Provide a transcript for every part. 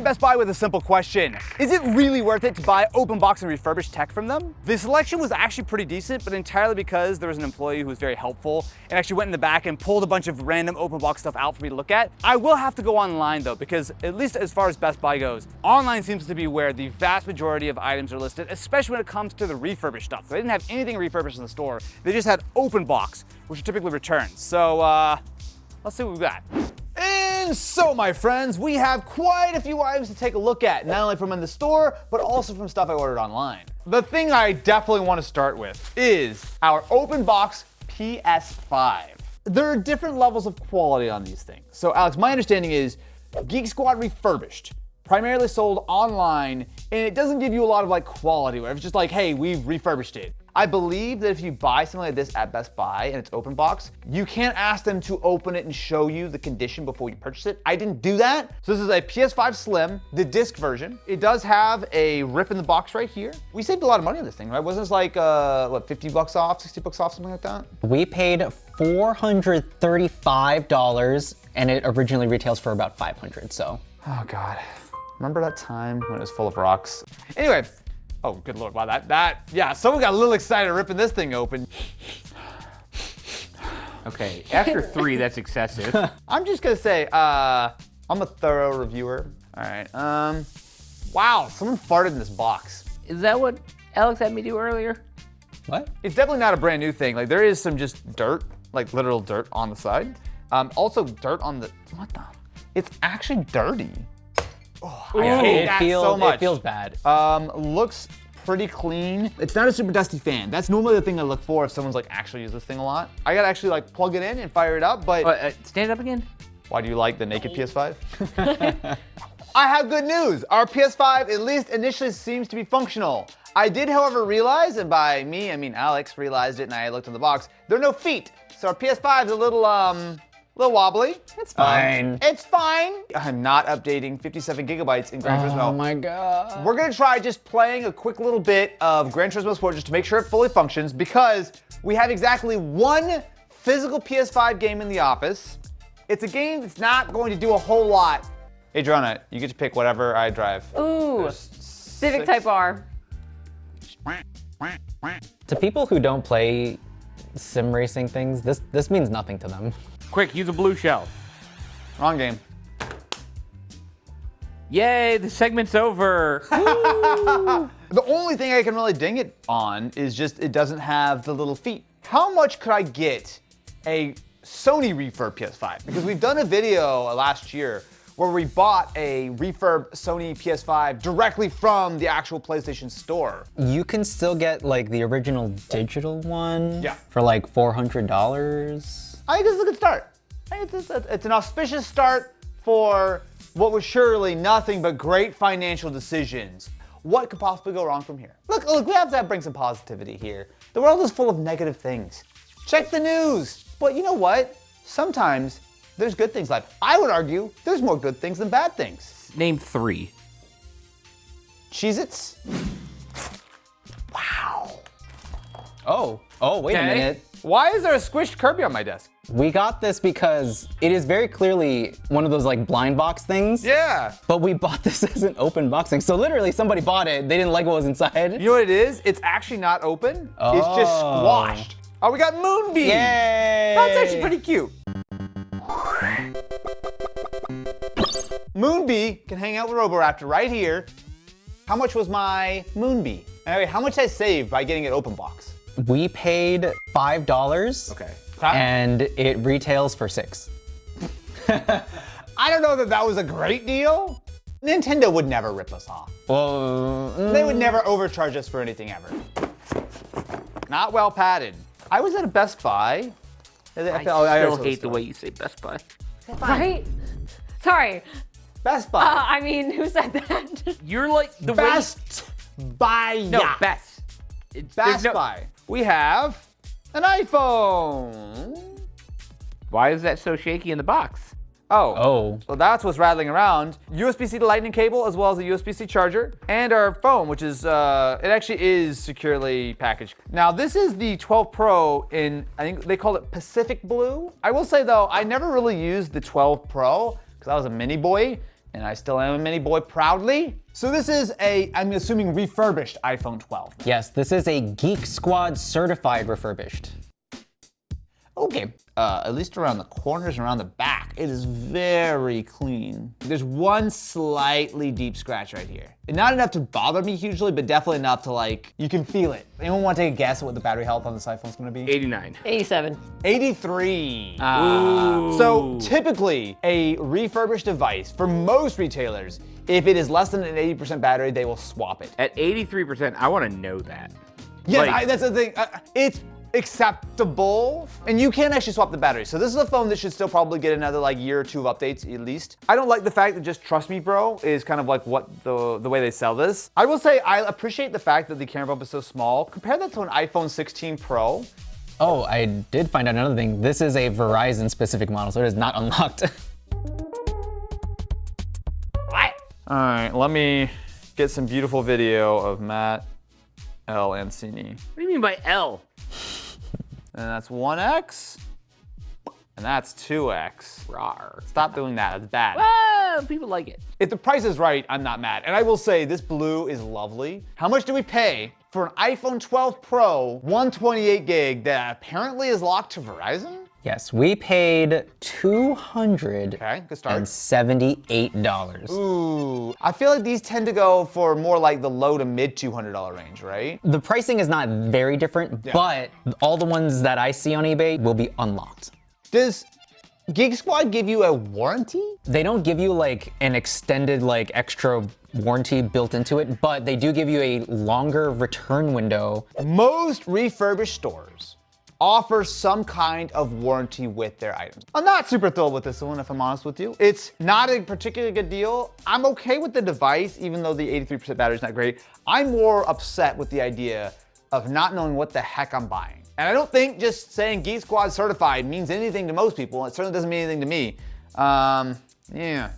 at Best Buy with a simple question. Is it really worth it to buy open box and refurbished tech from them? The selection was actually pretty decent, but entirely because there was an employee who was very helpful and actually went in the back and pulled a bunch of random open box stuff out for me to look at. I will have to go online though, because at least as far as Best Buy goes, online seems to be where the vast majority of items are listed, especially when it comes to the refurbished stuff. They didn't have anything refurbished in the store. They just had open box, which are typically returns. So let's see what we've got. And so, my friends, we have quite a few items to take a look at, not only from in the store, but also from stuff I ordered online. The thing I definitely want to start with is our open box PS5. There are different levels of quality on these things. So, Alex, my understanding is Geek Squad refurbished, primarily sold online, and it doesn't give you a lot of like quality, where it's just like, hey, we've refurbished it. I believe that if you buy something like this at Best Buy and it's open box, you can't ask them to open it and show you the condition before you purchase it. I didn't do that. So this is a PS5 Slim, the disc version. It does have a rip in the box right here. We saved a lot of money on this thing, right? Wasn't this like, what, 50 bucks off, 60 bucks off, something like that? We paid $435 and it originally retails for about $500, so. Oh God, remember that time when it was full of rocks? Anyway. Oh, good Lord, wow, yeah, someone got a little excited ripping this thing open. Okay, after 3, that's excessive. I'm just gonna say, I'm a thorough reviewer. All right, wow, someone farted in this box. Is that what Alex had me do earlier? What? It's definitely not a brand new thing. Like there is some just dirt, like literal dirt on the side. Also dirt on the, what the? It's actually dirty. Oh, I hate that so much. It feels bad. Looks pretty clean. It's not a super dusty fan. That's normally the thing I look for if someone's like actually used this thing a lot. I gotta actually like plug it in and fire it up, but. Stand up again. Why do you like the naked PS5? I have good news. Our PS5, at least initially, seems to be functional. I did, however, realize, and by me, I mean Alex realized it and I looked in the box, there are no feet. So our PS5 is a little wobbly. It's fine. It's fine. I'm not updating 57 gigabytes in Gran Turismo. Oh my God. We're gonna try just playing a quick little bit of Gran Turismo Sport just to make sure it fully functions, because we have exactly one physical PS5 game in the office. It's a game that's not going to do a whole lot. Adriana, you get to pick whatever I drive. Ooh, Civic Type R. To people who don't play sim racing things, this means nothing to them. Quick, use a blue shell. Wrong game. Yay, the segment's over. The only thing I can really ding it on is just it doesn't have the little feet. How much could I get a Sony refurb PS5? Because we've done a video last year where we bought a refurb Sony PS5 directly from the actual PlayStation Store. You can still get like the original digital one for like $400. I think this is a good start. I think it's an auspicious start for what was surely nothing but great financial decisions. What could possibly go wrong from here? Look, we have to bring some positivity here. The world is full of negative things. Check the news. But you know what? Sometimes there's good things in life. I would argue there's more good things than bad things. Name 3. Cheez-Its. Wow. Oh, wait a minute. Why is there a squished Kirby on my desk? We got this because it is very clearly one of those like blind box things. Yeah. But we bought this as an open boxing. So literally somebody bought it, they didn't like what was inside. You know what it is? It's actually not open. Oh. It's just squashed. Oh, we got Moonbeam. Yay! That's actually pretty cute. Moonbee can hang out with Roboraptor right here. How much was my Moonbee? Anyway, how much I saved by getting it open box? We paid $5. Okay. And it retails for $6. I don't know that that was a great deal. Nintendo would never rip us off. Well, They would never overcharge us for anything ever. Not well padded. I was at a Best Buy. I still hate the way you say Best Buy. Right? Sorry. Best Buy. I mean, who said that? You're like the Best Buy. No, Best. Best Buy. We have an iPhone. Why is that so shaky in the box? Oh. So that's what's rattling around. USB-C to Lightning cable, as well as a USB-C charger, and our phone, which is, it actually is securely packaged. Now, this is the 12 Pro in, I think they call it Pacific Blue. I will say though, I never really used the 12 Pro, because I was a mini boy. And I still am a mini boy proudly. So this is I'm assuming refurbished iPhone 12. Yes, this is a Geek Squad certified refurbished. Okay, at least around the corners and around the back, it is very clean. There's one slightly deep scratch right here. Not enough to bother me hugely, but definitely enough to like, you can feel it. Anyone want to take a guess at what the battery health on this iPhone's gonna be? 89. 87. 83. Ooh. So typically, a refurbished device, for most retailers, if it is less than an 80% battery, they will swap it. At 83%, I want to know that. Yes, Like- that's the thing. It's acceptable, and you can actually swap the battery. So this is a phone that should still probably get another like year or two of updates at least. I don't like the fact that just trust me, bro, is kind of like what the way they sell this. I will say I appreciate the fact that the camera bump is so small. Compare that to an iPhone 16 Pro. Oh, I did find out another thing. This is a Verizon specific model, so it is not unlocked. All right, let me get some beautiful video of Matt, L, and Cini. What do you mean by L? And that's 1x, and that's 2x. Rawr. Stop doing that, that's bad. Whoa, people like it. If the price is right, I'm not mad. And I will say, this blue is lovely. How much do we pay for an iPhone 12 Pro 128 gig that apparently is locked to Verizon? Yes, we paid $278. Okay, good start. Ooh, I feel like these tend to go for more like the low to mid $200 range, right? The pricing is not very different, but all the ones that I see on eBay will be unlocked. Does Geek Squad give you a warranty? They don't give you like an extended like extra warranty built into it, but they do give you a longer return window. Most refurbished stores offer some kind of warranty with their items. I'm not super thrilled with this one, if I'm honest with you. It's not a particularly good deal. I'm okay with the device, even though the 83% battery is not great. I'm more upset with the idea of not knowing what the heck I'm buying. And I don't think just saying Geek Squad certified means anything to most people. It certainly doesn't mean anything to me. Yeah,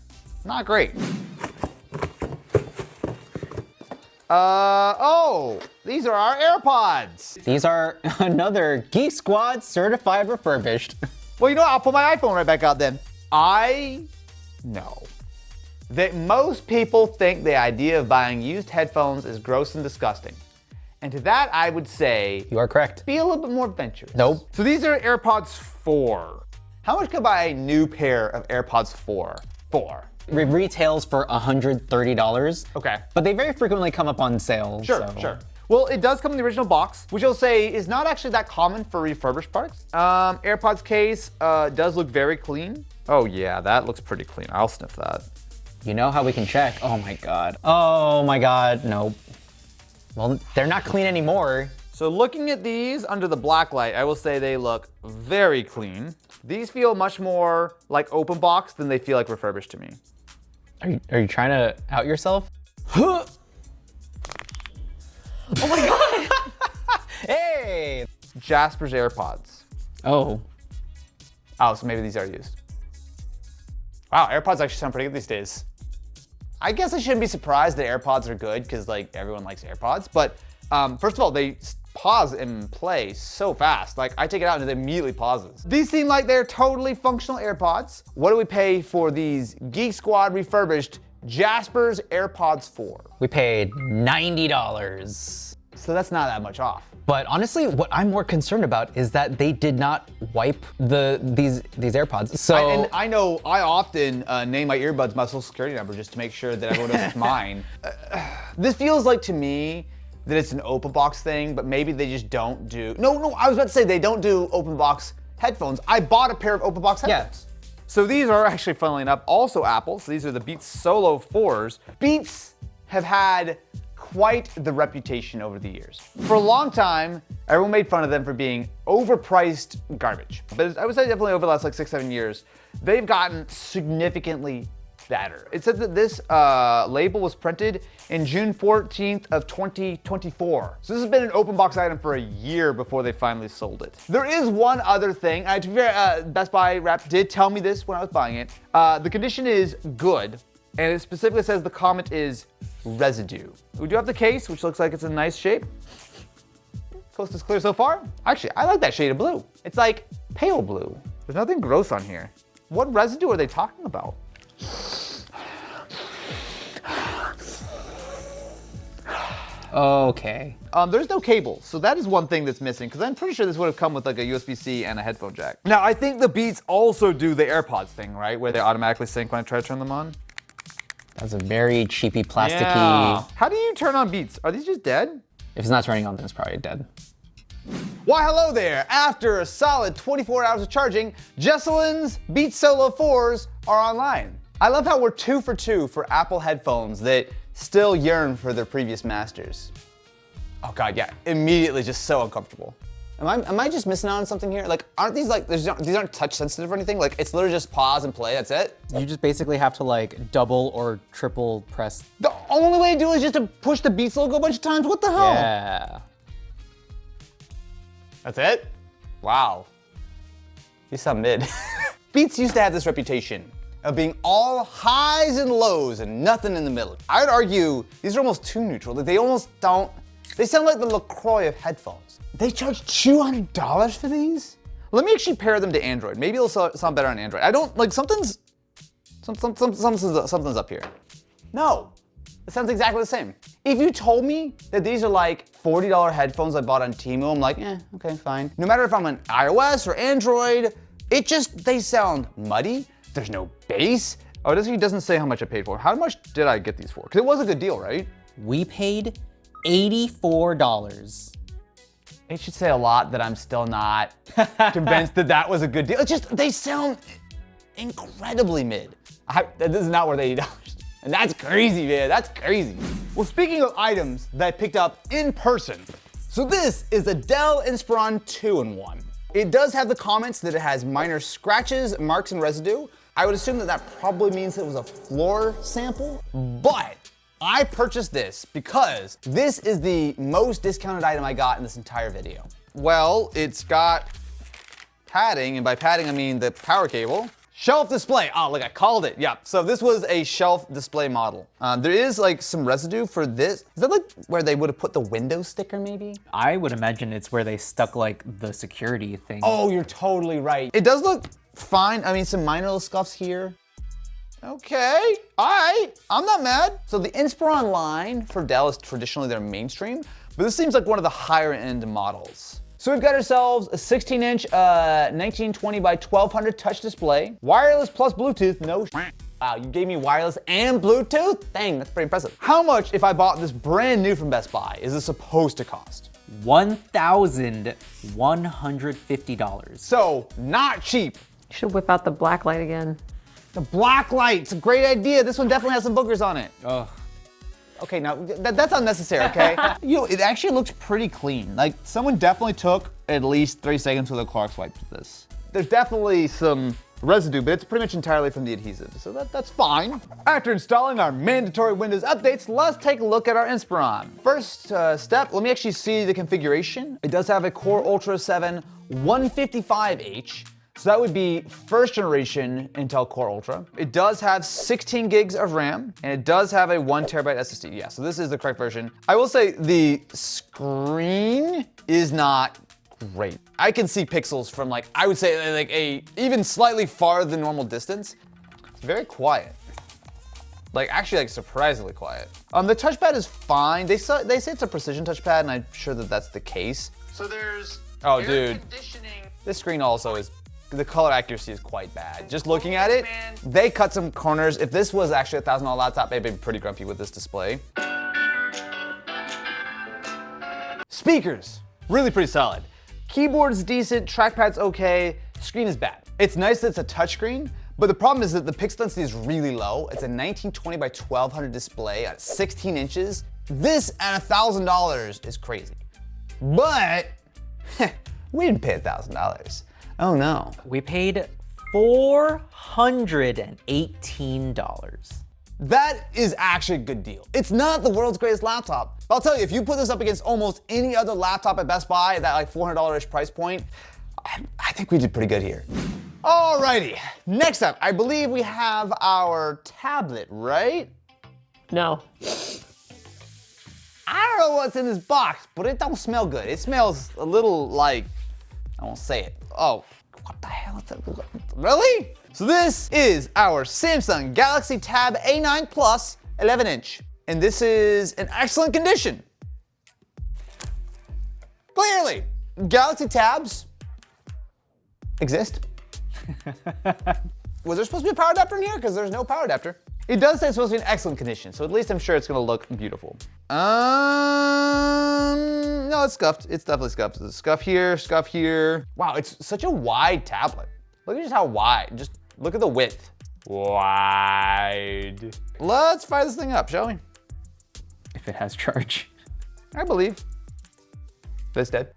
not great. Oh, these are our AirPods. These are another Geek Squad certified refurbished. Well, you know what? I'll pull my iPhone right back out then. I know that most people think the idea of buying used headphones is gross and disgusting. And to that, I would say, You are correct. be a little bit more adventurous. Nope. So these are AirPods 4. How much could I buy a new pair of AirPods 4 for? It retails for $130. Okay. But they very frequently come up on sale. Sure, so. sure. Well, it does come in the original box, which I'll say is not actually that common for refurbished products. AirPods case does look very clean. Oh yeah, that looks pretty clean. I'll sniff that. You know how we can check? Oh my God. Oh my God, nope. Well, they're not clean anymore. So looking at these under the black light, I will say they look very clean. These feel much more like open box than they feel like refurbished to me. Are you trying to out yourself? Oh my God! Hey! Jasper's AirPods. Oh. Oh, so maybe these are used. Wow, AirPods actually sound pretty good these days. I guess I shouldn't be surprised that AirPods are good because like everyone likes AirPods, but first of all, they pause and play so fast. Like I take it out and it immediately pauses. These seem like they're totally functional AirPods. What do we pay for these Geek Squad refurbished Jasper's AirPods 4? We paid $90. So that's not that much off. But honestly, what I'm more concerned about is that they did not wipe these AirPods. So And I know I often name my earbuds my social security number just to make sure that everyone knows it's mine. This feels like to me that it's an open box thing, but maybe they just don't do. No, I was about to say they don't do open box headphones. I bought a pair of open box headphones. Yeah. So these are actually, funnily enough, also Apple. So these are the Beats Solo 4s. Beats have had quite the reputation over the years. For a long time, everyone made fun of them for being overpriced garbage. But I would say definitely over the last like 6-7 years, they've gotten significantly better. It said that this label was printed in June 14th of 2024. So this has been an open box item for a year before they finally sold it. There is one other thing. To be fair, Best Buy rep did tell me this when I was buying it. The condition is good, and it specifically says the comment is residue. We do have the case, which looks like it's in nice shape. Coast is clear so far. Actually, I like that shade of blue. It's like pale blue. There's nothing gross on here. What residue are they talking about? Okay. There's no cable, so that is one thing that's missing, because I'm pretty sure this would have come with like a USB-C and a headphone jack. Now, I think the Beats also do the AirPods thing, right? Where they automatically sync when I try to turn them on. That's a very cheapy, plasticky. Yeah. How do you turn on Beats? Are these just dead? If it's not turning on, then it's probably dead. Why, hello there. After a solid 24 hours of charging, Jesselin's Beats Solo 4s are online. I love how we're 2 for 2 for Apple headphones that still yearn for their previous masters. Oh God, yeah, immediately just so uncomfortable. Am I just missing out on something here? Like, aren't these like, these aren't touch sensitive or anything? Like, it's literally just pause and play, that's it? You just basically have to like double or triple press. The only way to do it is just to push the Beats logo a bunch of times? What the hell? Yeah. That's it? Wow. You sound mid. Beats used to have this reputation of being all highs and lows and nothing in the middle. I'd argue these are almost too neutral. They almost don't, they sound like the LaCroix of headphones. They charge $200 for these? Let me actually pair them to Android. Maybe it'll sound better on Android. I don't, like something's up here. No, it sounds exactly the same. If you told me that these are like $40 headphones I bought on Temu, I'm like, okay, fine. No matter if I'm on iOS or Android, they sound muddy. There's no bass. Oh, it doesn't say how much I paid for. How much did I get these for? Because it was a good deal, right? We paid $84. It should say a lot that I'm still not convinced that that was a good deal. It's just, they sound incredibly mid. This is not worth $80. And that's crazy, man, that's crazy. Well, speaking of items that I picked up in person, so this is a Dell Inspiron 2-in-1. It does have the comments that it has minor scratches, marks, and residue. I would assume that that probably means it was a floor sample, but I purchased this because this is the most discounted item I got in this entire video. Well, it's got padding, and by padding I mean the power cable. Shelf display, oh look, I called it, yeah. So this was a shelf display model. There is like some residue for this. Is that like where they would have put the window sticker maybe? I would imagine it's where they stuck like the security thing. Oh, you're totally right. It does look fine. I mean, some minor little scuffs here. Okay, all right, I'm not mad. So the Inspiron line for Dell is traditionally their mainstream, but this seems like one of the higher end models. So we've got ourselves a 16-inch 1920 by 1200 touch display, wireless plus Bluetooth, no Wow, you gave me wireless and Bluetooth? Dang, that's pretty impressive. How much, if I bought this brand new from Best Buy, is this supposed to cost? $1,150. So, not cheap. You should whip out the black light again. The black light, it's a great idea. This one definitely has some boogers on it. Ugh. Okay, now that's unnecessary, okay? It actually looks pretty clean. Like, someone definitely took at least 3 seconds with a Clark's wipe to this. There's definitely some residue, but it's pretty much entirely from the adhesive, so that's fine. After installing our mandatory Windows updates, let's take a look at our Inspiron. First step, let me actually see the configuration. It does have a Core Ultra 7 155H. So that would be first generation Intel Core Ultra. It does have 16 gigs of RAM, and it does have a 1 terabyte SSD. Yeah, so this is the correct version. I will say the screen is not great. I can see pixels from like, I would say like even slightly farther than normal distance. It's very quiet. Like actually like surprisingly quiet. The touchpad is fine. They say it's a precision touchpad, and I'm sure that that's the case. So there's air conditioning. This screen also is, the color accuracy is quite bad. Just looking at it, they cut some corners. If this was actually a $1,000 laptop, I'd be pretty grumpy with this display. Speakers, really pretty solid. Keyboard's decent, trackpad's okay, screen is bad. It's nice that it's a touchscreen, but the problem is that the pixel density is really low. It's a 1920 by 1200 display at 16 inches. This at $1,000 is crazy. But we didn't pay $1,000. Oh no. We paid $418. That is actually a good deal. It's not the world's greatest laptop, but I'll tell you, if you put this up against almost any other laptop at Best Buy at that like $400-ish price point, I think we did pretty good here. Alrighty, next up, I believe we have our tablet, right? No. I don't know what's in this box, but it don't smell good. It smells a little like, I won't say it. Oh, what the hell is that? Really? So this is our Samsung Galaxy Tab A9 Plus 11-inch. And this is in excellent condition. Clearly, Galaxy tabs exist. Was there supposed to be a power adapter in here? Because there's no power adapter. It does say it's supposed to be in excellent condition, so at least I'm sure it's gonna look beautiful. No, it's scuffed. It's definitely scuffed. There's a scuff here, scuff here. Wow, it's such a wide tablet. Look at just how wide. Just look at the width. Wide. Let's fire this thing up, shall we? If it has charge. I believe. This dead.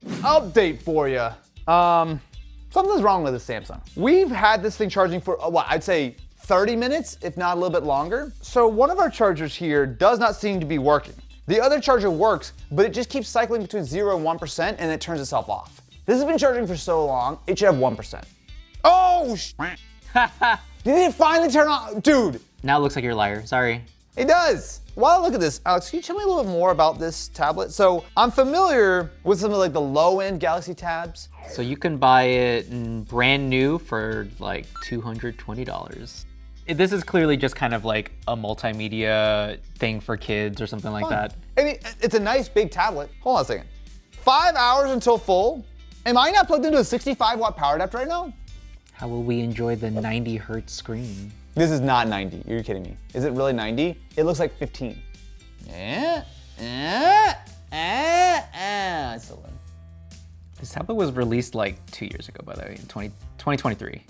Update for you. Something's wrong with this Samsung. We've had this thing charging for, what, I'd say 30 minutes, if not a little bit longer. So one of our chargers here does not seem to be working. The other charger works, but it just keeps cycling between 0 and 1% and it turns itself off. This has been charging for so long, it should have 1%. Oh, did it finally turn on? Dude. Now it looks like you're a liar, sorry. It does. While I look at this, Alex, can you tell me a little bit more about this tablet? So I'm familiar with some of like the low-end Galaxy tabs. So you can buy it brand new for like $220. This is clearly just kind of like a multimedia thing for kids or something like that. I mean, it's a nice big tablet. Hold on a second. 5 hours until full. Am I not plugged into a 65 watt power adapter right now? How will we enjoy the 90 hertz screen? This is not 90. You're kidding me. Is it really 90? It looks like 15. It's still in. This tablet was released like 2 years ago, by the way, in 2023.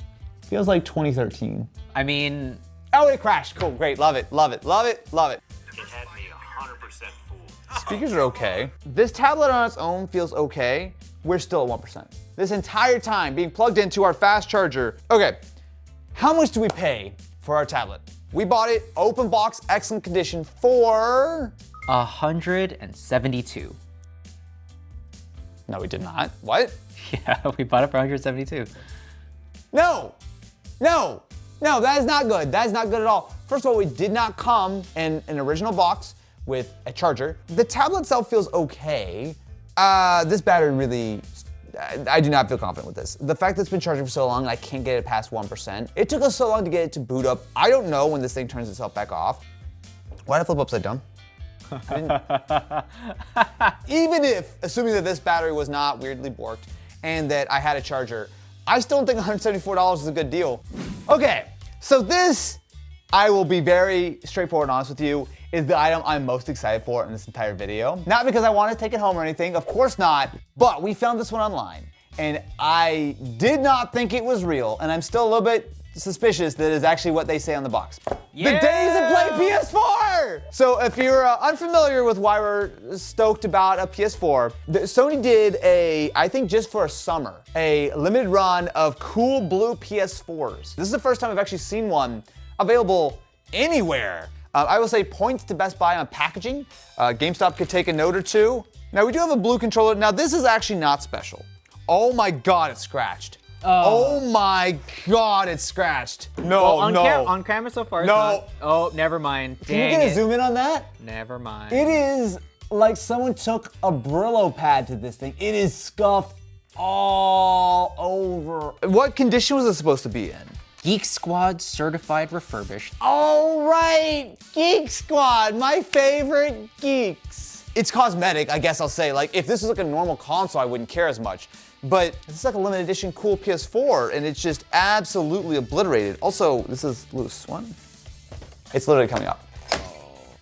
Feels like 2013. I mean, oh, it crashed. Cool, great, love it, love it, love it, love it. It had me 100% fooled. Speakers are okay. This tablet on its own feels okay. We're still at 1%. This entire time being plugged into our fast charger. Okay, how much do we pay for our tablet? We bought it open box, excellent condition for $172. No, we did not. What? Yeah, we bought it for $172. No, no, no, that is not good. That is not good at all. First of all, we did not come in an original box with a charger. The tablet itself feels okay. This battery really, I do not feel confident with this. The fact that it's been charging for so long, I can't get it past 1%. It took us so long to get it to boot up. I don't know when this thing turns itself back off. Why did I flip upside down? Even if, assuming that this battery was not weirdly borked and that I had a charger, I still don't think $174 is a good deal. Okay, so this, I will be very straightforward and honest with you, is the item I'm most excited for in this entire video. Not because I want to take it home or anything, of course not, but we found this one online and I did not think it was real, and I'm still a little bit suspicious that it's actually what they say on the box. Yeah! The days of play PS4! So if you're unfamiliar with why we're stoked about a PS4, Sony did I think just for a summer, a limited run of cool blue PS4s. This is the first time I've actually seen one available anywhere. I will say points to Best Buy on packaging. GameStop could take a note or two. Now we do have a blue controller. Now this is actually not special. Oh my God, it's scratched. Oh my God, it's scratched. No, well, no. On camera so far, no. It's not. Oh, never mind. Can you get a zoom in on that? Never mind. It is like someone took a Brillo pad to this thing. It is scuffed all over. What condition was it supposed to be in? Geek Squad certified refurbished. All right, Geek Squad, my favorite geeks. It's cosmetic, I guess I'll say. Like, if this was like a normal console, I wouldn't care as much. But this is like a limited edition cool PS4, and it's just absolutely obliterated. Also, this is loose. What? It's literally coming up.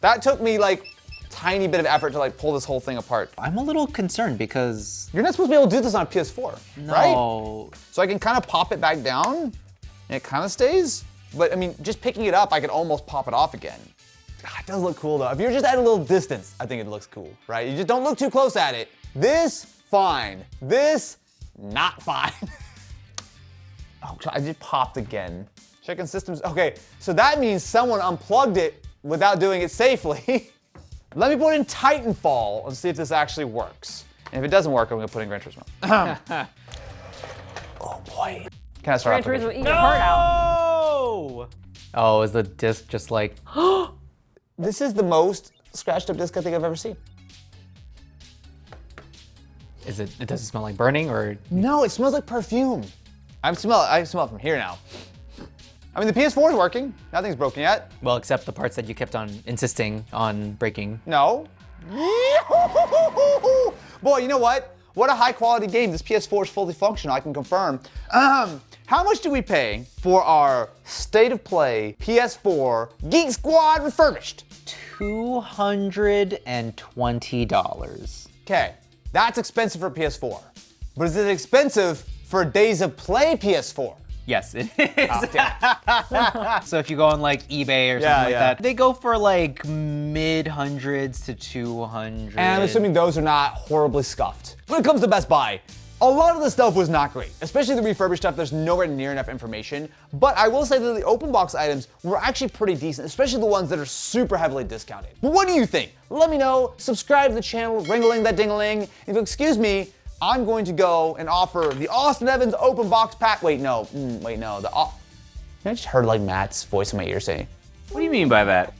That took me like tiny bit of effort to like pull this whole thing apart. I'm a little concerned because you're not supposed to be able to do this on a PS4, right? No. So I can kind of pop it back down, and it kind of stays. But I mean, just picking it up, I could almost pop it off again. It does look cool though. If you're just at a little distance, I think it looks cool, right? You just don't look too close at it. This, fine. This, not fine. Oh, I just popped again. Checking systems. Okay, so that means someone unplugged it without doing it safely. Let me put in Titanfall and see if this actually works. And if it doesn't work, I'm gonna put in Gran Turismo. Oh boy. Can I start Gran off with Turismo, eat your heart out. No! Oh, is the disc just like? This is the most scratched up disc I think I've ever seen. Is it? It doesn't smell like burning, or? No, it smells like perfume. I smell it from here now. I mean, the PS4 is working. Nothing's broken yet. Well, except the parts that you kept on insisting on breaking. No. Boy, you know what? What a high quality game. This PS4 is fully functional, I can confirm. How much do we pay for our state of play PS4 Geek Squad refurbished? $220. Okay, that's expensive for PS4. But is it expensive for Days of Play PS4? Yes, it is. Oh, damn. So if you go on like eBay or something Yeah, like yeah. that, they go for like mid-hundreds to 200. And I'm assuming those are not horribly scuffed. When it comes to Best Buy, a lot of the stuff was not great, especially the refurbished stuff. There's nowhere near enough information. But I will say that the open box items were actually pretty decent, especially the ones that are super heavily discounted. But what do you think? Let me know. Subscribe to the channel, ring-a-ling that ding-a-ling. If you'll excuse me, I'm going to go and offer the Austin Evans open box pack. Wait, no. I just heard like Matt's voice in my ear saying, What do you mean by that?